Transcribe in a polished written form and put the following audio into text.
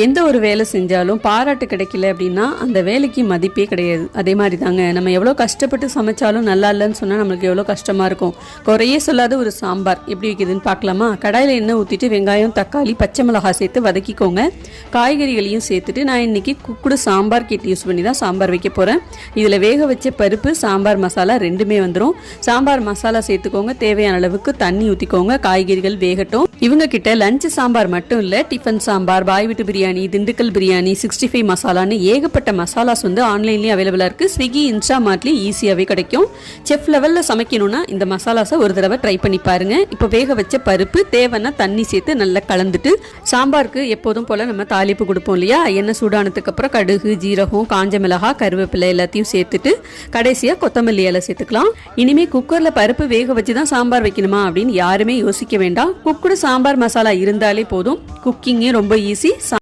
எந்த ஒரு வேலை செஞ்சாலும் பாராட்டு கிடைக்கல அப்படின்னா அந்த வேலைக்கு மதிப்பே கிடையாது. அதே மாதிரி தாங்க, நம்ம எவ்வளோ கஷ்டப்பட்டு சமைச்சாலும் நல்லா இல்லைன்னு சொன்னால் நம்மளுக்கு எவ்வளோ கஷ்டமாக இருக்கும். குறையே சொல்லாத ஒரு சாம்பார் எப்படி வைக்கிறதுன்னு பார்க்கலாமா? கடாயில் எண்ணெய் ஊற்றிட்டு வெங்காயம், தக்காளி, பச்சை மிளகாய் சேர்த்து வதக்கிக்கோங்க. காய்கறிகளையும் சேர்த்துட்டு நான் இன்றைக்கி குக்குடு சாம்பார் கிட் யூஸ் பண்ணி தான் சாம்பார் வைக்க போகிறேன். இதில் வேக வச்ச பருப்பு, சாம்பார் மசாலா ரெண்டுமே வந்துடும். சாம்பார் மசாலா சேர்த்துக்கோங்க. தேவையான அளவுக்கு தண்ணி ஊற்றிக்கோங்க. காய்கறிகள் வேகட்டும். இவங்க கிட்ட லஞ்ச் சாம்பார் மட்டும் இல்லை, டிஃபன் சாம்பார், பாய் வீட்டு பிரியாணி, திண்டுக்கல் பிரியாணி, 65 மசாலான்னு ஏகப்பட்ட மசாலாஸ் வந்து ஆன்லைன்லேயும் அவைலபிளாக இருக்குது. ஸ்விக்கி, இன்ஸ்டாமார்ட்லேயும் ஈஸியாகவே கிடைக்கும். செஃப் லெவலில் சமைக்கணும்னா இந்த மசாலாஸை ஒரு தடவை ட்ரை பண்ணி பாருங்கள். இப்போ வேக வச்ச பருப்பு தேவைன்னா தண்ணி சேர்த்து நல்லா கலந்துட்டு, சாம்பாருக்கு எப்போதும் போல் நம்ம தாளிப்பு கொடுப்போம் இல்லையா? எண்ணெய் சூடானதுக்கு அப்புறம் கடுகு, ஜீரகம், காஞ்ச மிளகாய், கருவேப்பிலை எல்லாத்தையும் சேர்த்துட்டு கடைசியாக கொத்தமல்லி இலை சேர்த்துக்கலாம். இனிமேல் குக்கரில் பருப்பு வேக வச்சு தான் சாம்பார் வைக்கணுமா அப்படின்னு யாருமே யோசிக்க வேண்டாம். குக்குடு சாம்பார் மசாலா இருந்தாலே போதும். குக்கிங்கே ரொம்ப ஈஸி.